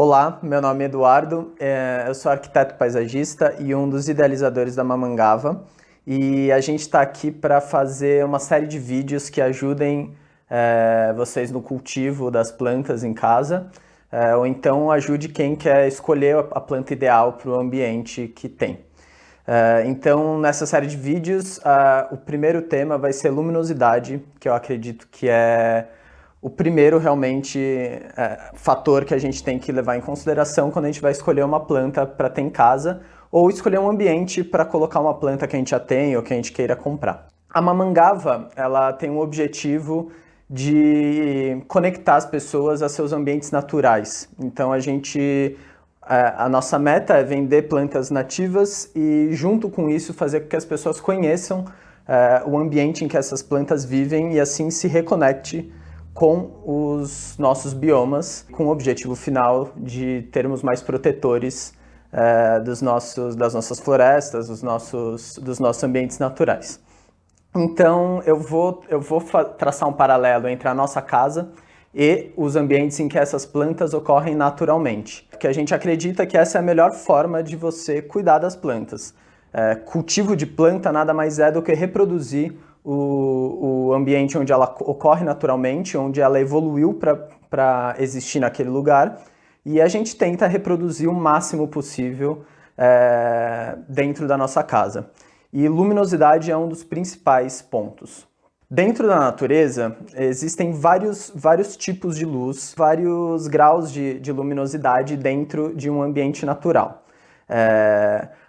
Olá, meu nome é Eduardo, eu sou arquiteto paisagista e um dos idealizadores da Mamangava, e a gente está aqui para fazer uma série de vídeos que ajudem vocês no cultivo das plantas em casa, ou então ajude quem quer escolher a planta ideal para o ambiente que tem. Então, nessa série de vídeos, o primeiro tema vai ser luminosidade, que eu acredito que é o primeiro realmente fator que a gente tem que levar em consideração quando a gente vai escolher uma planta para ter em casa ou escolher um ambiente para colocar uma planta que a gente já tem ou que a gente queira comprar. A Mamangava, ela tem um objetivo de conectar as pessoas a seus ambientes naturais. Então a nossa meta é vender plantas nativas e, junto com isso, fazer com que as pessoas conheçam o ambiente em que essas plantas vivem e assim se reconecte com os nossos biomas, com o objetivo final de termos mais protetores das nossas florestas, dos nossos ambientes naturais. Então, eu vou traçar um paralelo entre a nossa casa e os ambientes em que essas plantas ocorrem naturalmente. Porque a gente acredita que essa é a melhor forma de você cuidar das plantas. Cultivo de planta nada mais é do que reproduzir o ambiente onde ela ocorre naturalmente, onde ela evoluiu para existir naquele lugar, e a gente tenta reproduzir o máximo possível dentro da nossa casa. E luminosidade é um dos principais pontos. Dentro da natureza, existem vários tipos de luz, vários graus de luminosidade dentro de um ambiente natural.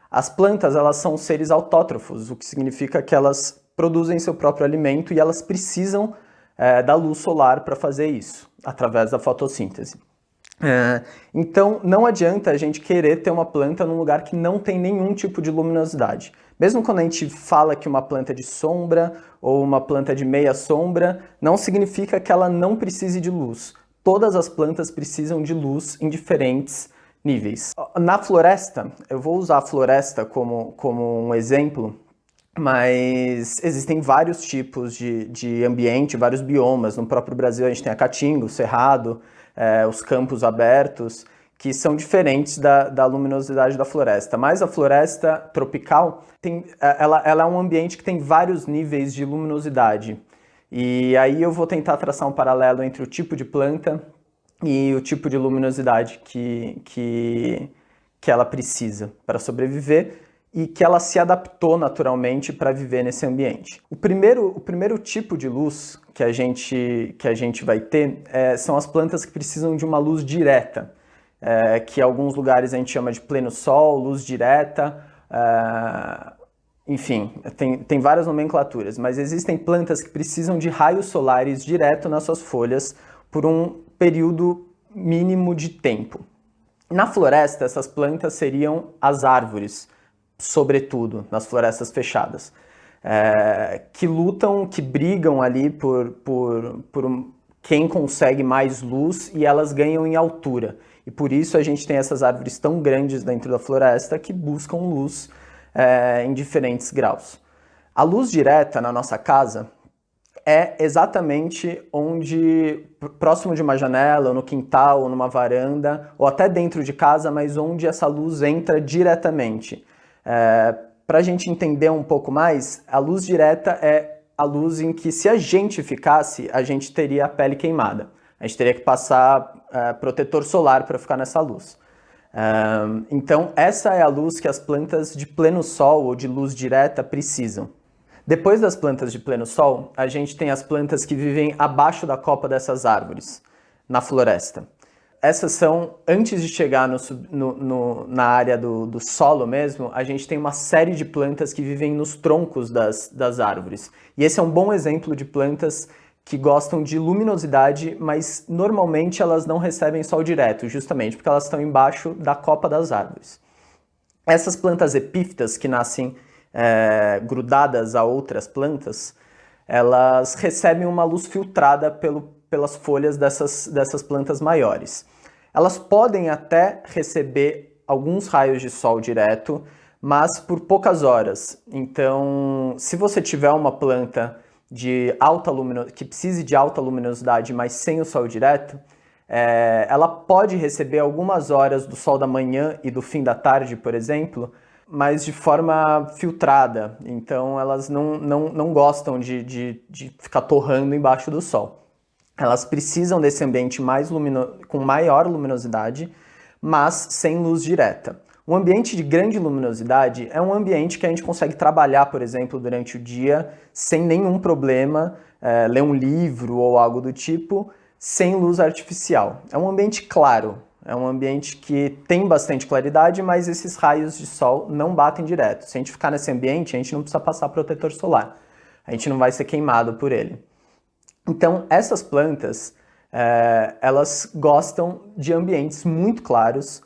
As plantas, elas são seres autótrofos, o que significa que elas produzem seu próprio alimento e elas precisam da luz solar para fazer isso, através da fotossíntese. Então, não adianta a gente querer ter uma planta num lugar que não tem nenhum tipo de luminosidade. Mesmo quando a gente fala que uma planta é de sombra ou uma planta é de meia sombra, não significa que ela não precise de luz. Todas as plantas precisam de luz em diferentes níveis. Na floresta, eu vou usar a floresta como um exemplo, mas existem vários tipos de ambiente, vários biomas. No próprio Brasil a gente tem a Caatinga, o Cerrado, os campos abertos, que são diferentes da luminosidade da floresta. Mas a floresta tropical, ela é um ambiente que tem vários níveis de luminosidade. E aí eu vou tentar traçar um paralelo entre o tipo de planta e o tipo de luminosidade que ela precisa para sobreviver e que ela se adaptou naturalmente para viver nesse ambiente. O primeiro tipo de luz que a gente vai ter são as plantas que precisam de uma luz direta, que em alguns lugares a gente chama de pleno sol, luz direta, enfim, tem várias nomenclaturas, mas existem plantas que precisam de raios solares direto nas suas folhas por um período mínimo de tempo. Na floresta, essas plantas seriam as árvores, sobretudo nas florestas fechadas, que lutam, que brigam ali por quem consegue mais luz, e elas ganham em altura. E por isso a gente tem essas árvores tão grandes dentro da floresta que buscam luz em diferentes graus. A luz direta na nossa casa é exatamente onde, próximo de uma janela, ou no quintal, ou numa varanda, ou até dentro de casa, mas onde essa luz entra diretamente. Para a gente entender um pouco mais, a luz direta é a luz em que, se a gente ficasse, a gente teria a pele queimada. A gente teria que passar protetor solar para ficar nessa luz. Então, essa é a luz que as plantas de pleno sol ou de luz direta precisam. Depois das plantas de pleno sol, a gente tem as plantas que vivem abaixo da copa dessas árvores, na floresta. Essas são, antes de chegar na área do solo mesmo, a gente tem uma série de plantas que vivem nos troncos das árvores. E esse é um bom exemplo de plantas que gostam de luminosidade, mas normalmente elas não recebem sol direto, justamente porque elas estão embaixo da copa das árvores. Essas plantas epífitas, que nascem grudadas a outras plantas, elas recebem uma luz filtrada pelas folhas dessas plantas maiores. Elas podem até receber alguns raios de sol direto, mas por poucas horas. Então, se você tiver uma planta que precise de alta luminosidade, mas sem o sol direto, ela pode receber algumas horas do sol da manhã e do fim da tarde, por exemplo, mas de forma filtrada. Então elas não gostam de ficar torrando embaixo do sol. Elas precisam desse ambiente com maior luminosidade, mas sem luz direta. Um ambiente de grande luminosidade é um ambiente que a gente consegue trabalhar, por exemplo, durante o dia, sem nenhum problema, ler um livro ou algo do tipo, sem luz artificial. É um ambiente claro, é um ambiente que tem bastante claridade, mas esses raios de sol não batem direto. Se a gente ficar nesse ambiente, a gente não precisa passar protetor solar. A gente não vai ser queimado por ele. Então, essas plantas, elas gostam de ambientes muito claros,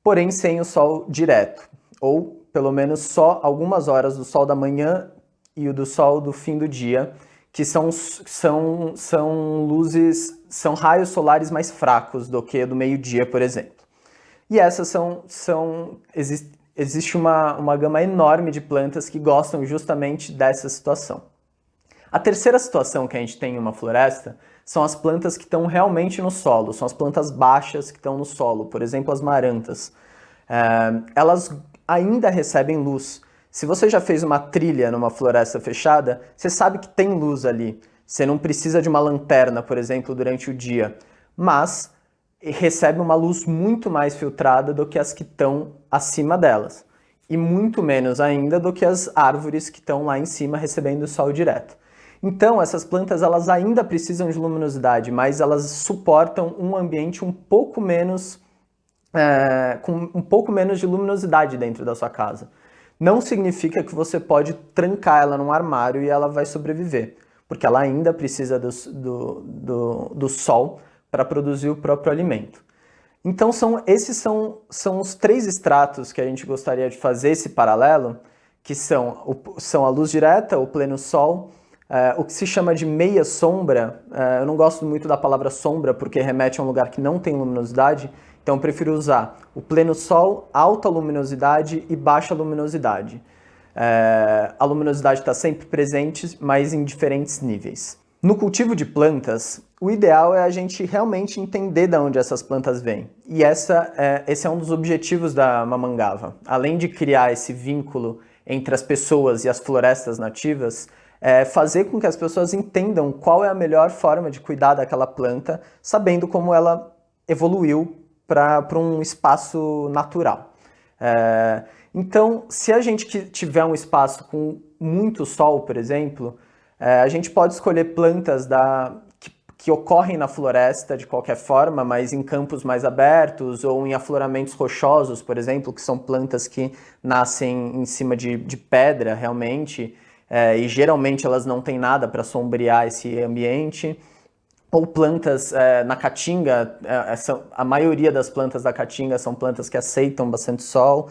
porém sem o sol direto, ou pelo menos só algumas horas do sol da manhã e o do sol do fim do dia, que são raios solares mais fracos do que do meio-dia, por exemplo. E essas existe uma gama enorme de plantas que gostam justamente dessa situação. A terceira situação que a gente tem em uma floresta são as plantas que estão realmente no solo, são as plantas baixas que estão no solo, por exemplo, as marantas. Elas ainda recebem luz. Se você já fez uma trilha numa floresta fechada, você sabe que tem luz ali. Você não precisa de uma lanterna, por exemplo, durante o dia, mas recebe uma luz muito mais filtrada do que as que estão acima delas. E muito menos ainda do que as árvores que estão lá em cima recebendo o sol direto. Então, essas plantas elas ainda precisam de luminosidade, mas elas suportam um ambiente com um pouco menos de luminosidade dentro da sua casa. Não significa que você pode trancar ela num armário e ela vai sobreviver, porque ela ainda precisa do sol para produzir o próprio alimento. Então, esses são os 3 estratos que a gente gostaria de fazer esse paralelo, que são a luz direta, o pleno sol, o que se chama de meia sombra. Eu não gosto muito da palavra sombra porque remete a um lugar que não tem luminosidade, então eu prefiro usar o pleno sol, alta luminosidade e baixa luminosidade. A luminosidade está sempre presente, mas em diferentes níveis. No cultivo de plantas, o ideal é a gente realmente entender de onde essas plantas vêm. E esse é um dos objetivos da Mamangava. Além de criar esse vínculo entre as pessoas e as florestas nativas, fazer com que as pessoas entendam qual é a melhor forma de cuidar daquela planta, sabendo como ela evoluiu para um espaço natural. Então, se a gente tiver um espaço com muito sol, por exemplo, a gente pode escolher plantas que ocorrem na floresta de qualquer forma, mas em campos mais abertos ou em afloramentos rochosos, por exemplo, que são plantas que nascem em cima de pedra, realmente, e geralmente elas não têm nada para sombrear esse ambiente. Ou plantas na caatinga, a maioria das plantas da caatinga são plantas que aceitam bastante sol,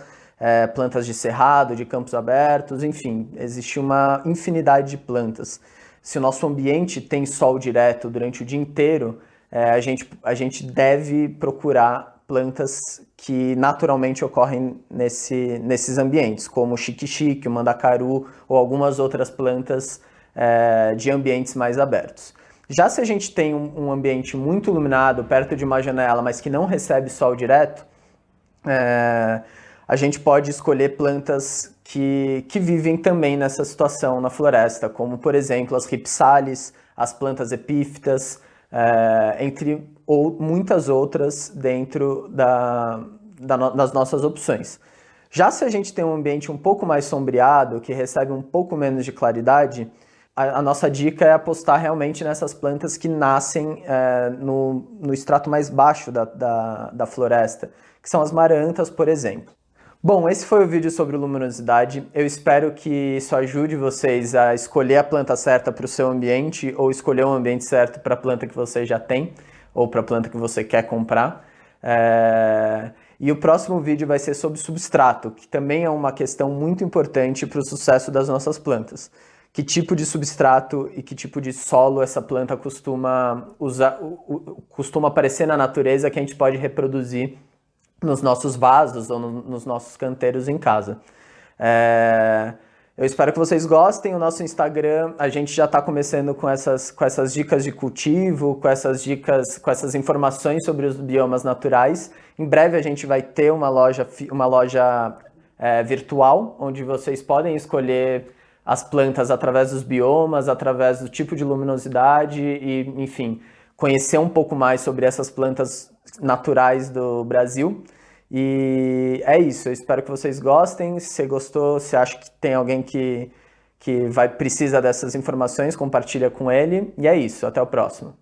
plantas de cerrado, de campos abertos, enfim, existe uma infinidade de plantas. Se o nosso ambiente tem sol direto durante o dia inteiro, a gente deve procurar plantas que naturalmente ocorrem nesses ambientes, como o xique-xique, o mandacaru ou algumas outras plantas de ambientes mais abertos. Já se a gente tem um ambiente muito iluminado, perto de uma janela, mas que não recebe sol direto, a gente pode escolher plantas que vivem também nessa situação na floresta, como, por exemplo, as ripsales, as plantas epífitas, entre muitas outras dentro das nossas opções. Já se a gente tem um ambiente um pouco mais sombreado, que recebe um pouco menos de claridade, a nossa dica é apostar realmente nessas plantas que nascem no extrato mais baixo da floresta, que são as marantas, por exemplo. Bom, esse foi o vídeo sobre luminosidade. Eu espero que isso ajude vocês a escolher a planta certa para o seu ambiente ou escolher um ambiente certo para a planta que você já tem ou para a planta que você quer comprar. E o próximo vídeo vai ser sobre substrato, que também é uma questão muito importante para o sucesso das nossas plantas. Que tipo de substrato e que tipo de solo essa planta costuma aparecer na natureza que a gente pode reproduzir nos nossos vasos ou nos nossos canteiros em casa. Eu espero que vocês gostem. O nosso Instagram, a gente já está começando com essas dicas de cultivo, com essas dicas, com essas informações sobre os biomas naturais. Em breve a gente vai ter uma loja virtual, onde vocês podem escolher as plantas através dos biomas, através do tipo de luminosidade e, enfim, conhecer um pouco mais sobre essas plantas naturais do Brasil. E é isso, eu espero que vocês gostem. Se você gostou, se acha que tem alguém que precisa dessas informações, compartilha com ele. E é isso, até o próximo.